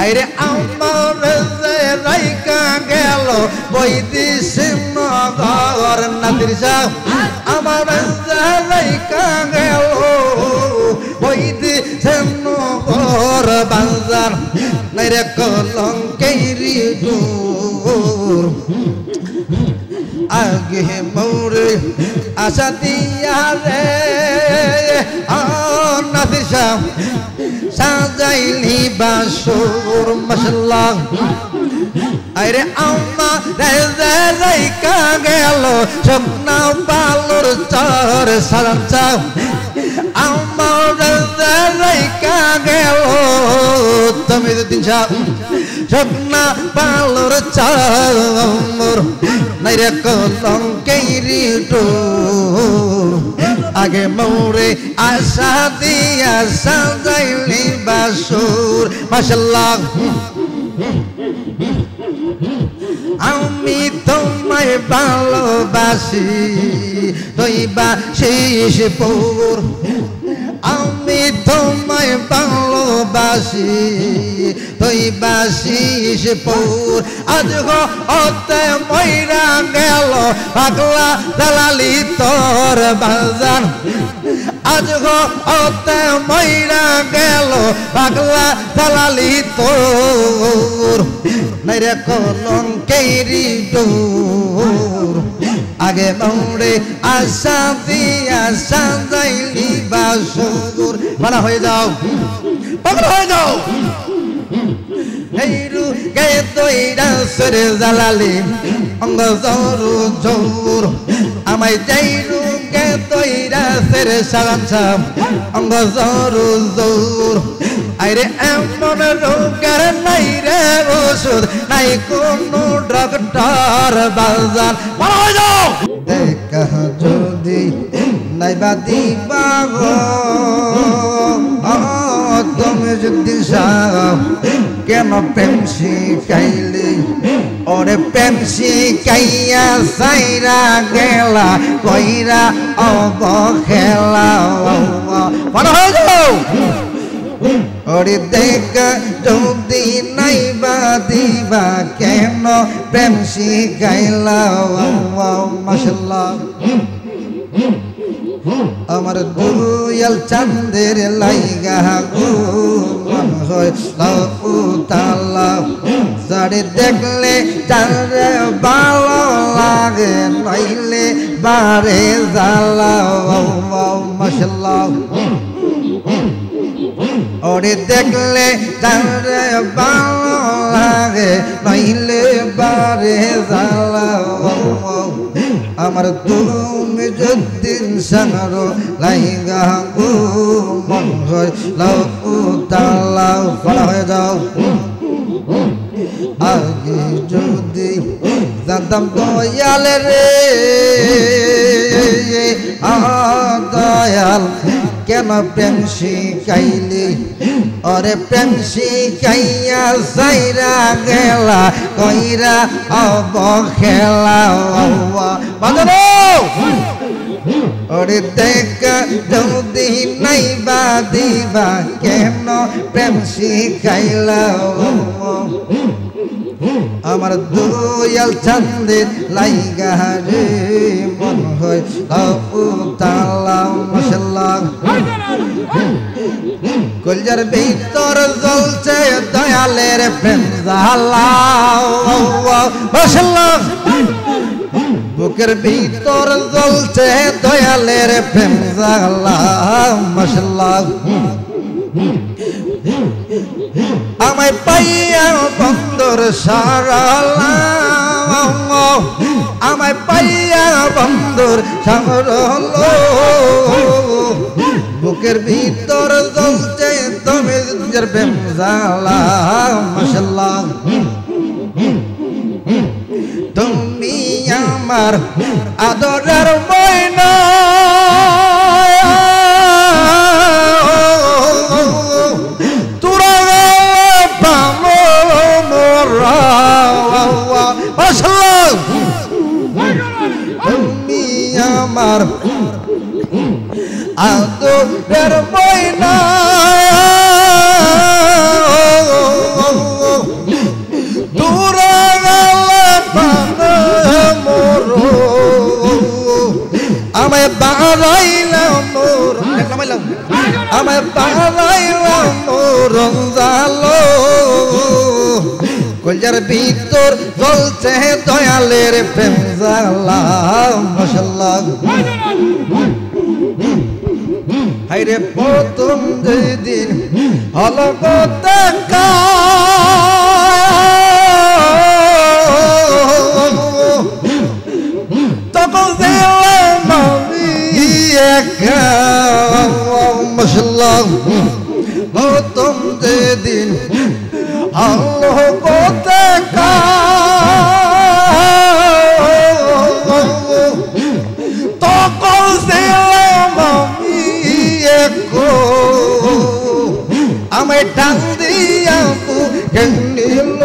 আরে আমার যে রাইকা গেল বৈদেশিক নগর নাদির শাহ আমার যে রাইকা গেল বৈদেশিক নগর বাজার নাইরে কলঙ্কেরি দূর আগে মোরে আশা দিয়া রে নাদির শাহ সাজাইলি বাসুর মাশাআল্লাহ আরে আম্মা রে রাইকা গেল স্বপ্ন বালুর চর সালাম চাও আম্মা রে রাইকা গেল তুমি যদি স্বপ্ন বালুর চর নাইরে কলঙ্কেরি ডোর আগে মোরে আশা দিয়া সাজাইলি বাসুর মাশাআল্লাহ আমি তোমায় ভালোবাসি তৈবা শেষ পৌর আমি তোমায় ভালোবাসি তৈবা শেষ পৌর আজ হতে মইরা গেল পাগলা দালালি তোর বাজার আজ হতে মইরা গেল পাগলা দালালি তোর নাইরে কলঙ্কেরি ডোর আগে মোরে আশা দিয়া সাজাইলি বাসুর মানা হয়ে যাও পাগল হয়ে যাও হেইরু গায়ে দইরা সরে জালালি অঙ্গ জোরু জোর আমায় যাইরু গায়ে দইরা সরে সালাম সাম অঙ্গ জোরু জোর আরে এমন রোগের নাই রে ওষুধ নাই কোনো ডক্টর বাজার মারা হয়ে যাও দেখা যদি নাইবা দিবা গো তুমি যদি সাও কেন প্রেম শিখাইলি ওরে প্রেম শিখাইয়া সাইরা গেলা কইরা অবহেলা মারা হয়ে যাও ওরে দেখা যদি নাইবা দিবা কেন প্রেম শিখাইলা মাশাআল্লাহ আমার দুয়াল চাঁদের লাইগা গো মন হয় তালা সাড়ে দেখলে চাঁদে ভালো লাগে নাইলে বারে জ্বালা মাশাআল্লাহ ওরে দেখলে চাঁদে ভালো লাগে নাইলে বারে জ্বালা আমার তুমি যদিন সাঙ্গো লাইগা গো মন হয় তালা ফলা হয়ে যাও আগে যদি জানতাম দয়াল রে দয়াল কেন প্রেম শিখাইলি ওরে প্রেম শিখাইয়া সাইরা গেলা কইরা অবহেলা বাজানো ওরে দেখা যদি নাইবা দিবা কেন প্রেম শিখাইলা আমার দুয়াল চাঁদের লাইগা রে মন হয় তালা মাশাআল্লাহ কলজার ভিতর জ্বলছে দয়ালের প্রেম জ্বালা মাশাআল্লাহ বুকের ভিতর জ্বলছে দয়ালের প্রেম জ্বালা মাশাআল্লাহ আমায় পাইয়া বন্দর সারালা আমায় পাইয়া বন্দর সারলো বুকের ভিতর জ্বলছে তুমি প্রেম জ্বালা মাশাআল্লাহ তুমি আমার আদরের ময়না তুমি আমার আদরের ময়না কলজার ভিতর জ্বলছে দয়ালের প্রেম জ্বালা মাশাআল্লাহ হায়রে প্রথম যেদিন হলো গো দেখা তখন ছিলাম আমি একা মাশাআল্লাহ প্রথম যেদিন হলো গো দেখা তখন ছিলাম আমি একা আমায় টান দিয়া নিল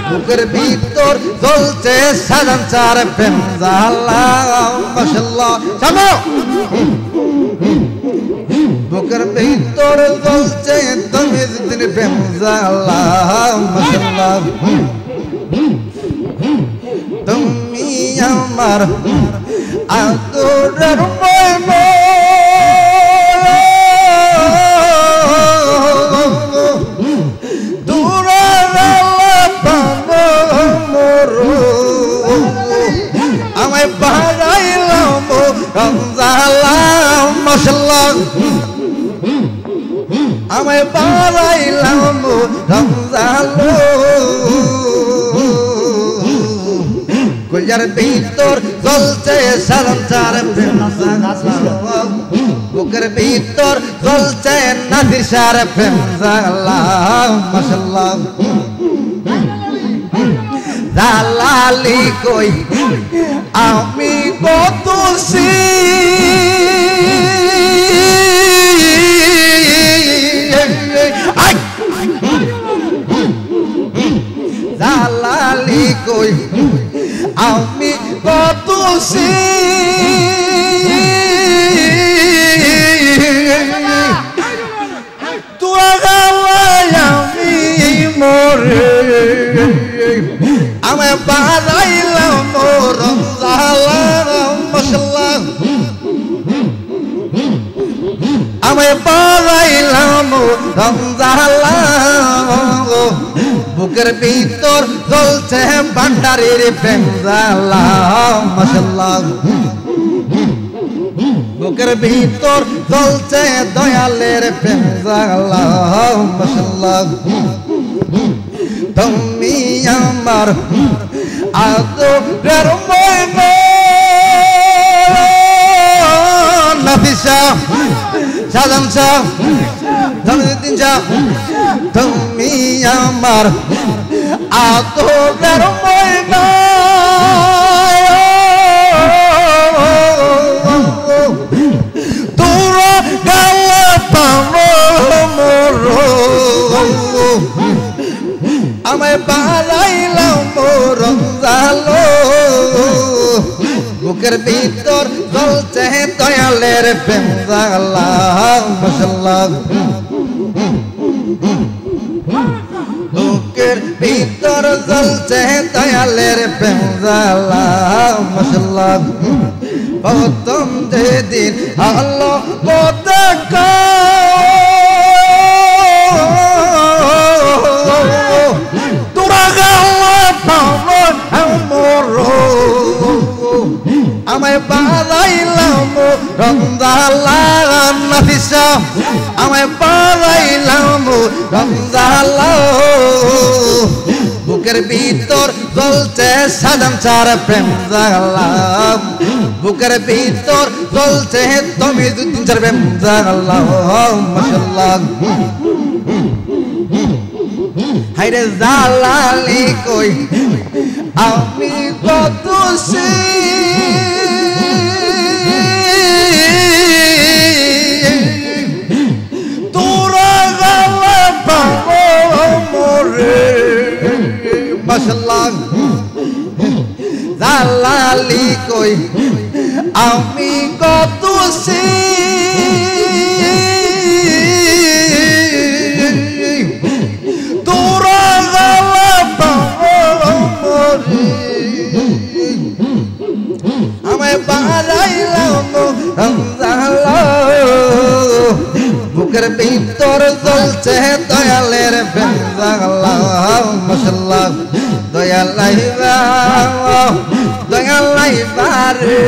বুকের ভিতর জ্বলছে সাজান চার প্রেম জ্বালা মাশাআল্লাহ সামো বুকের ভিতর জ্বলছে তুমি দিন প্রেম জ্বালা মাশাআল্লাহ তুমি আমার আদরের ময়না আমায় বাড়াইলাম রমজালাম মাশাআল্লাহ আমায় বাড়াইলাম রমজালো কলজার ভিতর জ্বলছে সালাম চার প্রেম জ্বালা বুকের ভিতর জ্বলছে নাদির সার প্রেম জ্বালা মাশাআল্লাহ জালালি কই আমি কত জালালি কই আমি কত তোরা গাওয়াই আমি মরে আমায় বাড়াইলাম রমজালাম মাশাআল্লাহ আমায় বাড়াইলাম রমজালাম বুকের ভিতর জ্বলছে ভান্ডারের প্রেম জ্বালা মাশাআল্লাহ বুকের ভিতর জ্বলছে দয়ালের প্রেম জ্বালা মাশাআল্লাহ তুমি আমার আদরের ময়না নাফিসা সাজান শাহ জমিউদ্দিন শাহ তুমি আমার আদরের ময়না তোরা গালা পামো আমায় বাড়াইলাম রমজালো বুকের ভিতর জ্বলছে দয়ালের প্রেম জ্বালা মাশাআল্লাহ বুকের ভিতর জ্বলছে দয়ালের প্রেম জ্বালা মাশাআল্লাহ প্রথম যেদিন হলো গো দেখা আমায় বাড়াইলাম রমজালাম নাফিসা আমায় বাড়াইলাম রমজালাম বুকের ভিতর জ্বলছে সাজান চার প্রেম জ্বালাম বুকের ভিতর জ্বলছে তুমি তিন চার প্রেম জ্বালাম মাশাআল্লাহ হায়রে জালালি কই আমি কত তোরা গালা পাবো মোরে মাশাআল্লাহ জালালি কই আমি কত তোরা গালা পাবো মোরে আমায় বাড়াইলাম রমজালাম বুকের ভিতর জ্বলছে দয়ালের প্রেম জাগালাম মাশাআল্লাহ দয়ালাই দয়ালাই বারে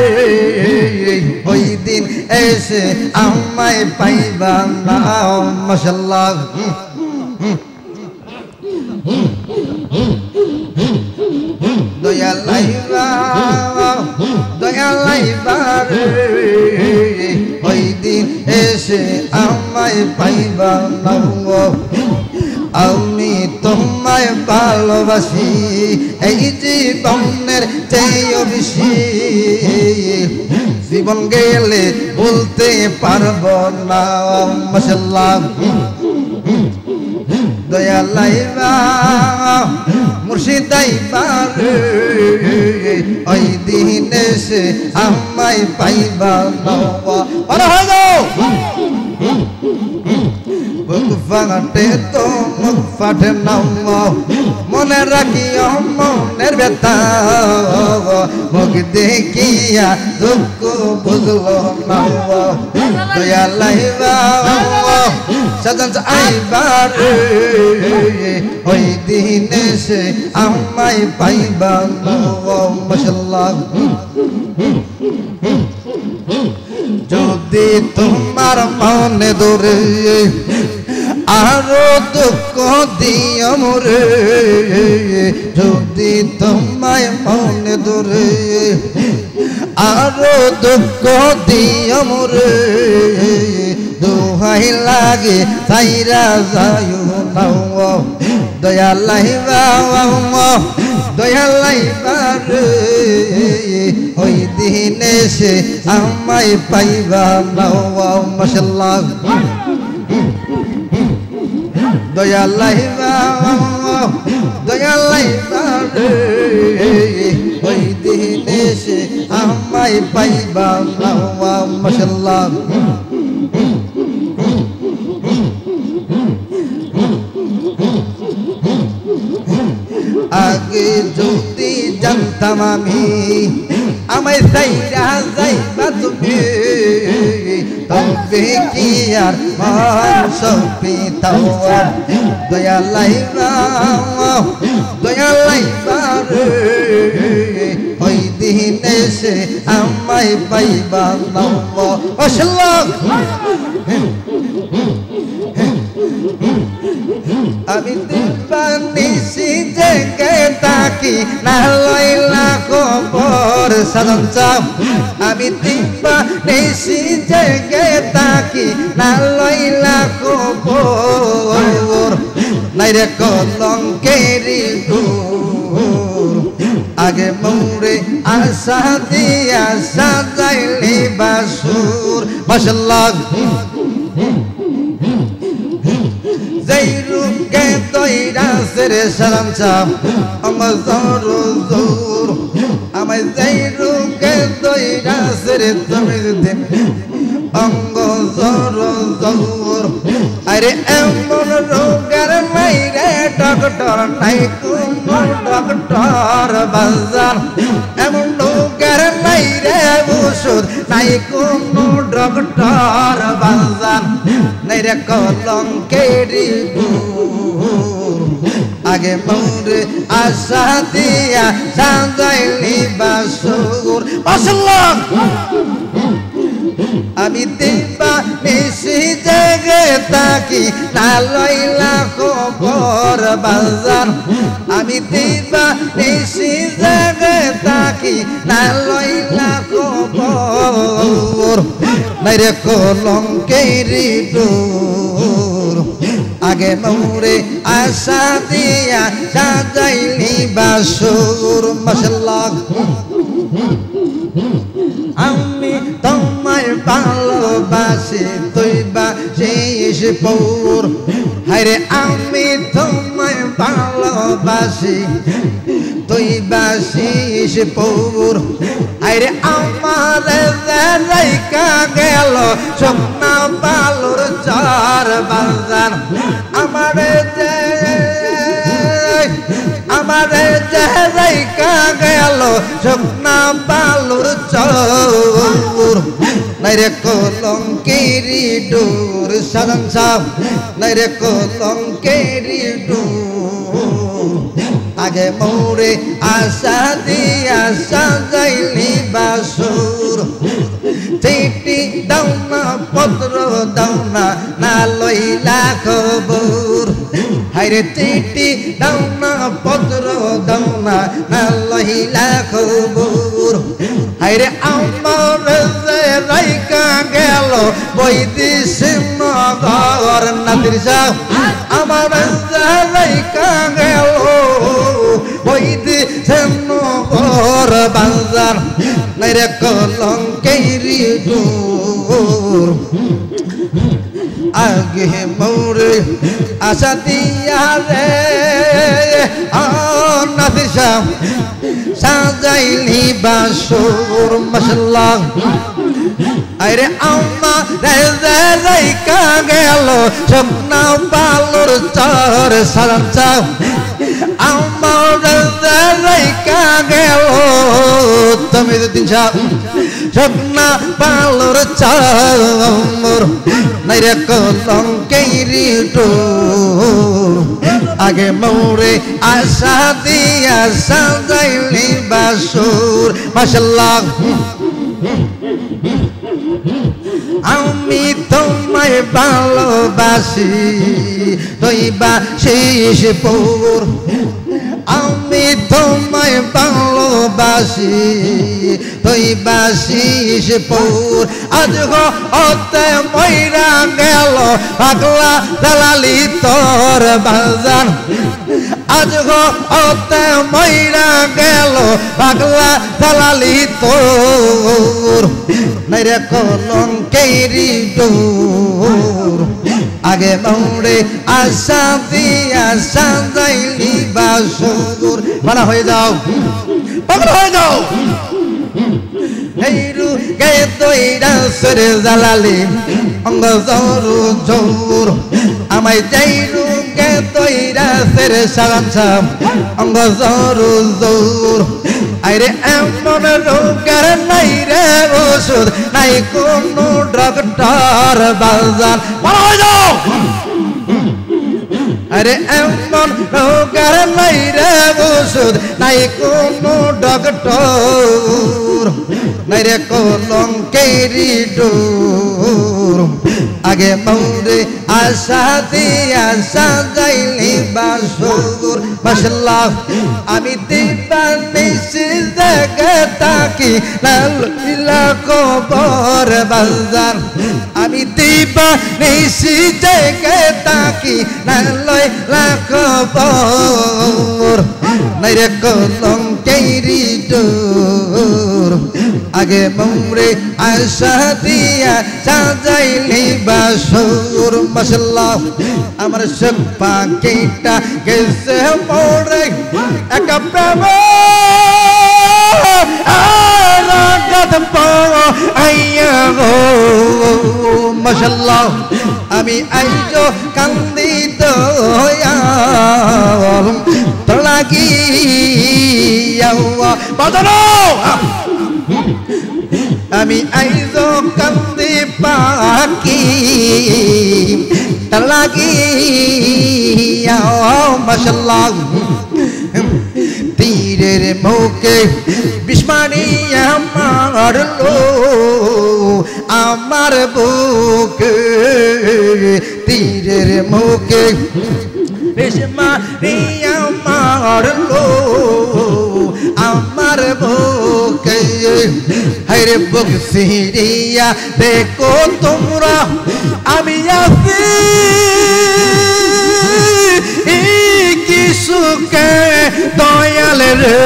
ওই দিন এসে আমায় পাইবা না মাশাআল্লাহ দয়ালাই বারে ওই দিন এসে আমায় পাইবা না আমি তোমায় ভালোবাসি এই জীবনের চেয়েও বেশি জীবন গেলে বলতে পারবো না মাশাআল্লাহ দয়ালাই মুর্শিদাই বারে ওই দিন এসে আমায় পাইবা না বুক ফাটে তো মুখ ফাটে না মনে রাখিও মনের ব্যথা মুখ দেখিয়া দুঃখ বুঝলো না দয়ালাই সাজান আইবার ওই দিন এসে আমায় পাইবা না মাশাআল্লাহ যদি তোমার মনে ধরে আরো দুঃখ দিও মোরে যদি তোমায় মনে ধরে আরো দুঃখ দিও মোরে দোহাই লাগে তাইরা যায়ো না দয়ালাই দয়ালাই বারে ওই দিন এসে আমায় পাইবা না মাশাআল্লাহ দয়ালাই বারে ওই দিন এসে আমায় পাইবা না মাশাআল্লাহ আগে যদি জানতাম আমি আমায় সাইরা যাইবা তুমি তবে কি আর মাংস পিতাও দয়ালাই বারে ওই দিন এসে আমায় পাইবা না মাশাআল্লাহ আমি দিবানিশি জেগে তাকি না লইলা খবর সাধন চাপ আমি দিবানিশি জেগে তাকি না লইলা খবর নাইরে কলঙ্কেরি আগে মোরে আশা দিয়া সাজাইলি বাসুর মাশাআল্লাহ যেই রূপকে তৈরা সেরে সালাম চাপ আমার জোর আমায় যেই রূপকে তৈরা সেরে তুমি দিন অঙ্গ জোর আরে এমন রোগের নাই রে ডক্টর নাই কোনো ডক্টর বাজার এমন রোগের নাই রে ওষুধ নাই কোনো ডক্টর বাজার নাই রে কলঙ্কেরি আগে মোরে আশা দিয়া সাজাইলি বাসুর মাশাআল্লাহ আমি দিবানিশি জেগে তাকি না লইলা খবর বাজার আমি দিবানিশি জেগে তাকি না লইলা খবর নাইরে কলঙ্কেরি ডোর আগে মোরে আশা দিয়া সাজাইলি বাসুর মাশাআল্লাহ আমি তোমায় ভালোবাসি তুই বাসিস পৌর হায়রে আমি তোমায় ভালোবাসি তুই বাসিস পৌর হায়রে আমার রাইকা গেল সোনা বালুর চার বাজার আমার রাইকা গেল সোনা বালুর চৌর নাইরে কলঙ্কেরি ডোর সাজান সাহ নাই রে কলঙ্কেরি আগে মোরে আশা দিয়া সাজাইলি বাসুর চিঠি দাও না পত্র দাও না না লইলা খবর হায়রে চিঠি দাও না পত্র দাও না না লইলা খবর হায়রে আমার যে রাইকা গেল বৈদিশ নগর নাদির সাহ আমার যে রাইকা গেল বৈদিশ নগর বাজার নাই রে কলঙ্কেরি দূর আগে মোরে আশা দিয়া রে নাদির সাহ সাজাইলি বাসুর মাশাআল্লাহ আরে আম্মা রে রাইকা গেল স্বপ্ন বালুর চর সাজান সাহ আম্মা রে রাইকা গেল তুমি দিন সাহ স্বপ্ন বালুর চর নাই রে কলঙ্কেরি ডোর আগে মোরে আশা দিয়া সাজাইলি বাসুর মাশাআল্লাহ আমি তোমায় ভালোবাসি তৈবা শেষ পর আমি তোমায় ভালোবাসি তৈবা শেষ পর আজ হতে মইরা গেল পাগলা দালালি তোর বাজার আজ হতে মইরা গেল পাগলা দালালি তোর নাই রে কলঙ্কেরি ডোর আগে মোরে আশা দিয়া সাজাইলি বাসুর মানা হয়ে যাও পাগল হয়ে যাও হেইরু গে দইরা সরে জালালি অঙ্গ জোর জোর আমায় যাইরু গে দইরা সরে সাগান সাহ অঙ্গ জোর জোর আইরে এমন রোগের নাই রে ওষুধ নাই কোনো ডক্টর বাজার মারা হয়ে যাও আরে এমন রোগের নাই রে ওষুধ নাই কোনো ডক্টর নাই রে কলঙ্কেরি ডোর আগে মোরে আশা দিয়া সাজাইলি বাসুর মাশাআল্লাহ আমি দিবানিশি জেগে তাকি লালিলা কবর বাজার আমি দিবানিশি জেগে তাকি লালিলা কবর নাই রে কলঙ্কেরি ডোর আগে মোরে আশা দিয়া সাজাইলি বাসুর মাশাআল্লাহ আমার সব পাখিটা গেছে মোরে একা প্রেম রাগাত পাও আইয়া গো মাশাআল্লাহ আমি আইজো কান্দি দয়াল তলাকি বাজানো আমি আইজো কান্দি পাখি তলাকি মাশাআল্লাহ তীরের মুখে বিস্মানিয়া মারলো আমার বুকে তীরের মুখে বিস্মানিয়া মারলো আমার বুকে হরে বুক সিরিয়া দেখো তোমরা আমি আছি কি সুখে দয়াল রে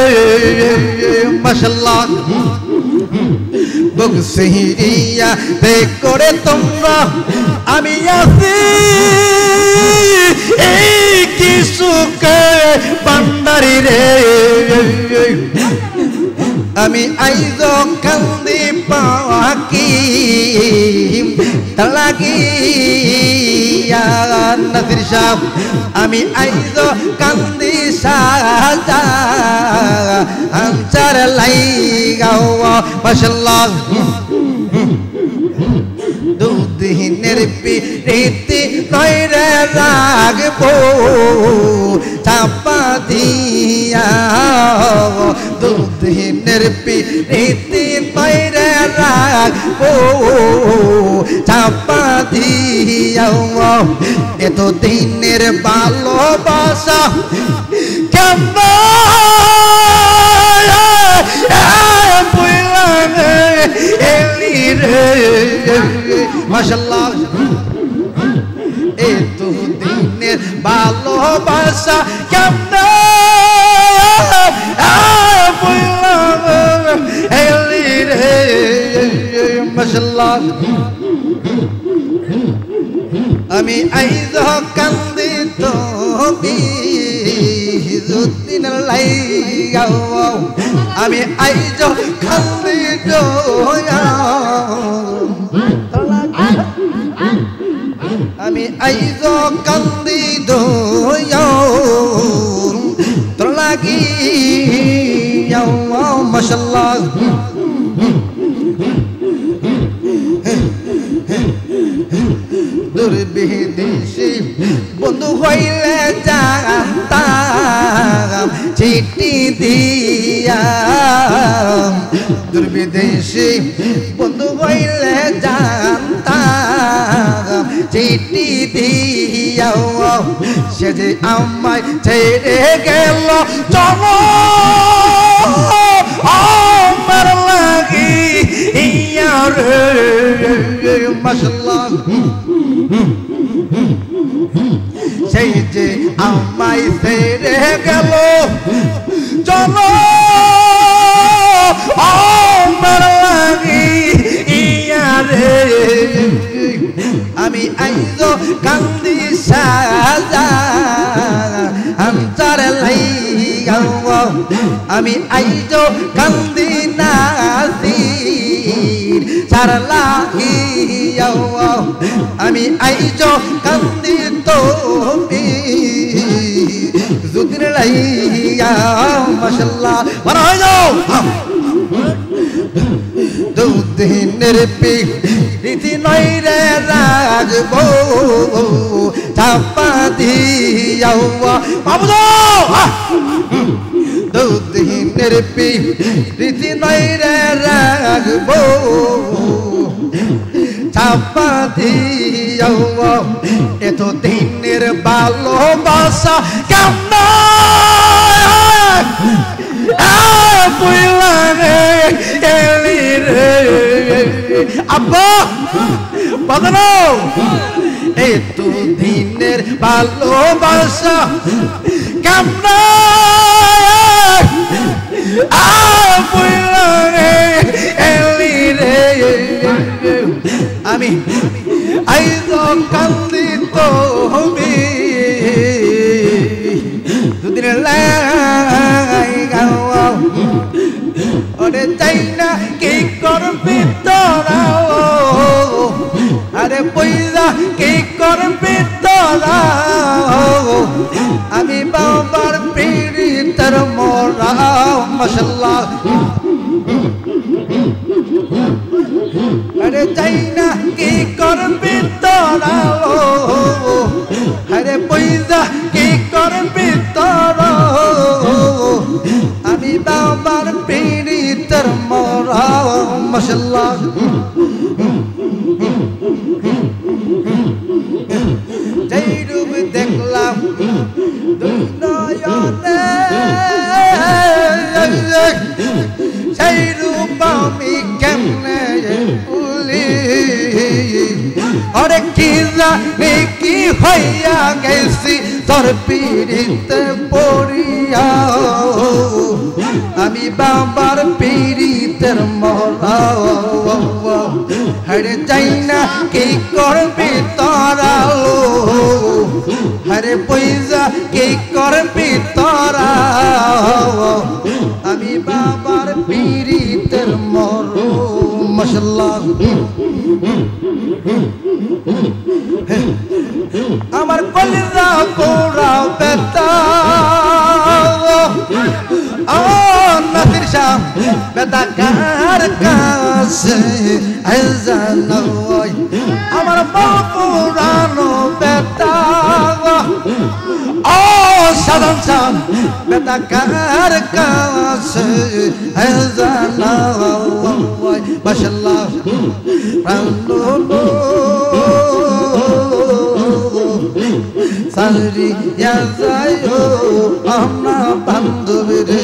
মাশাআল্লাহ বুক সিরিয়া দেখো রে তোমরা আমি আছি কি সুখে বান্দারি রে আমি আইজো কান্দি পাখি তলাকি নাদির সাহ আমি আইজো কান্দি সাজা আনসার লাইগাও মাশাআল্লাহ দুদিনের প্রীতি নইরে রাখবো চাপা দিয়া দুদিনের প্রীতি নইরে রাখবো চাপা দিয়া এত দিনের ভালোবাসা কেমন মাশাআল্লাহ এই তো দিনের ভালোবাসা কেমন মাশাআল্লাহ আমি আইজ কান্দি তুমি যুদিন লাইগা আমি আইজ কান্দি আমি আইজ কান্দি তোর লাগি মাশাআল্লাহ দুর্বিদেশী বন্ধু হইলে জানতাম চিঠি দিয়া দুর্বিদেশী বন্ধু হইলে জানতাম চিঠি দিয়া সে যে আমায় ছেড়ে গেল চলো আমার লাগি ইয়ার মাশাআল্লাহ সেই যে আমায় ছেড়ে গেল চলো আমার লাগি ইয়ারে আমি আইজ কান্দি সাজা আনসার লাইগা আমি আইজ কান্দি নাসির সার লাগিয়া আমি আইজ কান্দি তুমি যুদিন লাইগা মাশাআল্লাহ বড় হয়ে যাও দুদিনের প্রীতি নইরে রাখবো চাপা দিয়া বাবুদ দুদিনের প্রীতি নইরে রাখবো চাপা দিয়া এত দিনের ভালোবাসা কেমন আব্বা বদনো এত দিনের ভালোবাসা কেমন আমি আইজ কান্দি তুমি দুদিন লাইগা ওরে চাই না কি করবি তোরা আরে পয়সা কি করবি তোরা আমি বাবার পীড়িতের মোরা মাশাআল্লাহ আরে চাই না কি করবি তোরা আরে পয়সা কি করবি তোরা আমি বাবার পীড়িতের মোরা মাশাআল্লাহ যেই রূপ দেখলাম দুনয়নে সেই রূপ আমি কেমনে ভুলি অরে কি জানি কি হইয়া গেছি তোর পীড়িতে পড়িয়া আমি বাবার পীড়িতের মোরা হরে চাই না কি করবি তোরা হরে পয়সা কি করবি তোরা আমি বাবার পীড়িতের মোরা মাশাআল্লাহ আমার কলিজা পোড়া বেতা ও নাসির শাহ বেতা কার কাছে আজান আমার পুরানো বেটা ও সালাম সাম বেটা কার কাছে জানা মাশাআল্লাহ প্রাণো সারিয়া যায় আমরা বান্ধবী রে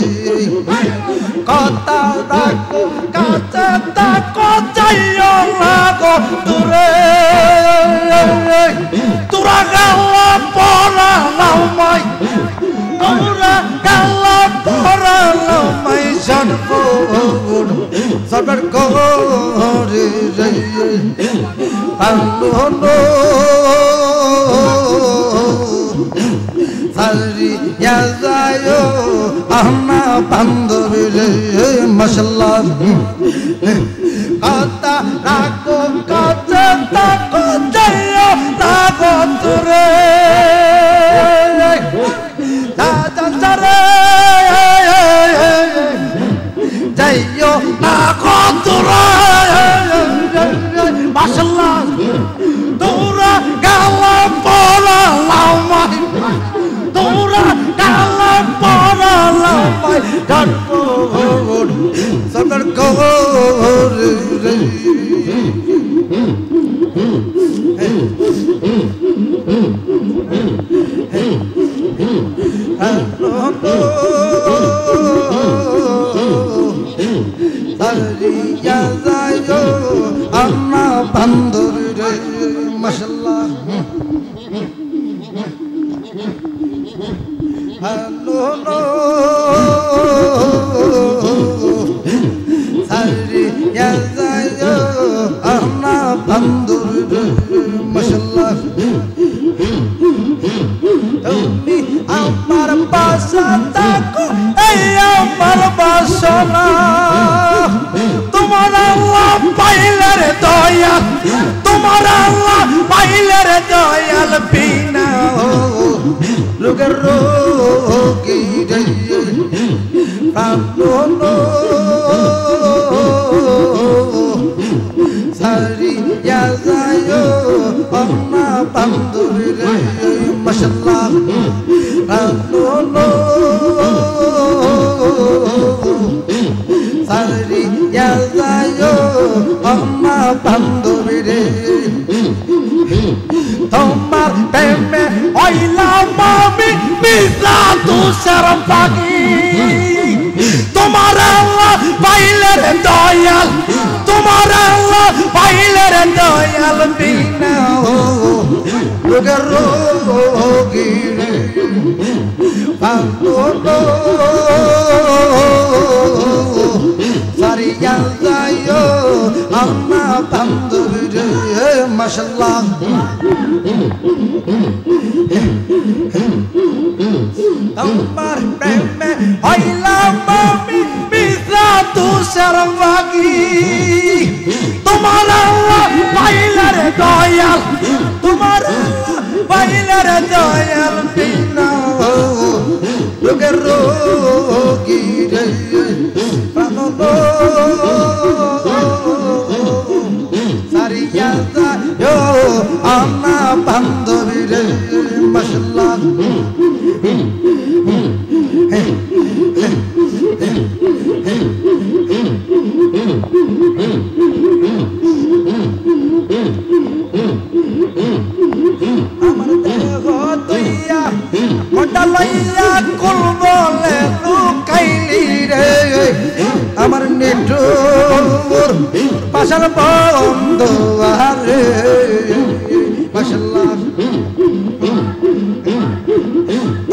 কথা রাখো কাছে থাকো যাইও না গো দূরে তোরা গালা পড়ালাম মাই তোরা গালা পড়ালাম মাই সর্বগুণ সর্বর করে রে আলো সারিয়া যায় আমরা বান্ধবী রে মাশাআল্লাহ কথা রাখো কাছে থাকো যাইও না গো দূরে যাইও না গো দূরে মাশাআল্লাহ তোরা গালা পড়ালাম তোরা গালা পড়ালাম সদর করে সারিয়া যায় আমরা বান্ধবী রে মাশাআল্লাহ হ্যালো সারিয়া যায় আমরা বান্ধবী রে মাশাআল্লাহ তুমি আমার বাসা থাকো এই আমার বাসনা তোমার আল্লাহ পাইলে রে দয়াল তোমার আল্লাহ পাইলে রে দয়াল বিনা রোগের রোগী রে প্রাণো সারিয়া যায় আমরা বান্ধবী রে মাশাআল্লাহ প্রাণো সারিয়া যায় আমরা বান্ধবী রে তোমার প্রেমে হইলাম আমি বিনা তুষার পাখি তোমার আল্লাহ পাইলে রে দয়াল তোমার আল্লাহ পাইলে রে দয়াল বিনা রোগের রোগী রে বান্ধবী সারিয়া যায় আমরা বান্ধবী রে মাশাআল্লাহ তোমার প্রেমে হইলাম আমি বিনা তুষার পাখি তোমার আল্লাহ পাইলে রে দয়াল তোমার আল্লাহ পাইলে রে দয়াল বিনা রোগের রোগী রে প্রাণো সারিয়া যায় আমরা বান্ধবী রে মাশাআল্লাহ আমার দেহ দইয়া মোটা লইয়া কুল বলে লুকাইলি রে আমার নেটুর পাশাল বন্ধ আরে মাশাআল্লাহ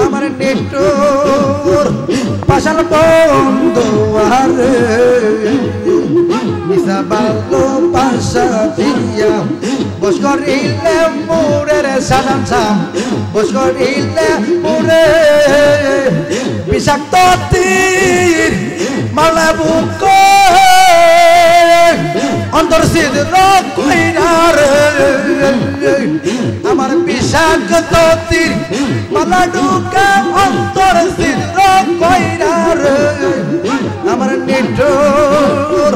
আমার নেটুর পাশাল বন্ধ আরে মিশা বালো পাশা দিয়া বস করিলে মোরের সালাম সাম বস করিলে মোরে বিষাক্ত তীর মালা বুক অন্তর সিদ্ধ কইরার আমার বিষাক্ত তীর মালা ঢুকা অন্তর সিদ্ধ কইরার আমার নিঠুর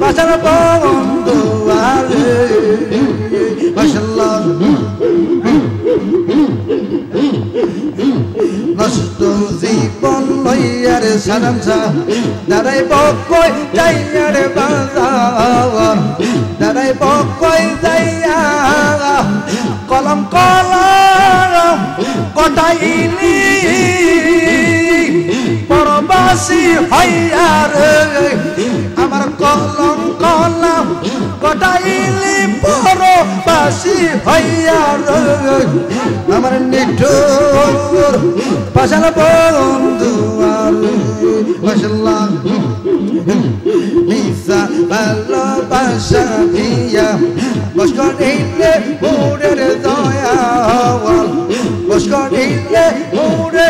বাসার বন্ধু আরে মাশাআল্লাহ নষ্ট জীবন লইয়ার সারামসা দাঁড়াই বকই যাইয়ার বাজার দাঁড়াই বকই যাইয়া কলম কলম কটাইলি পরবাসী হইয়া রে আমার কলম কলম কটাইলি পরবাসী হইয়া রে আমার নিঠুর পাশাল বন্ধু মাশাআল্লাহ নিসা ভালোবাসা দিয়া বস করিলে মোরের দয়া বস করিলে মোরে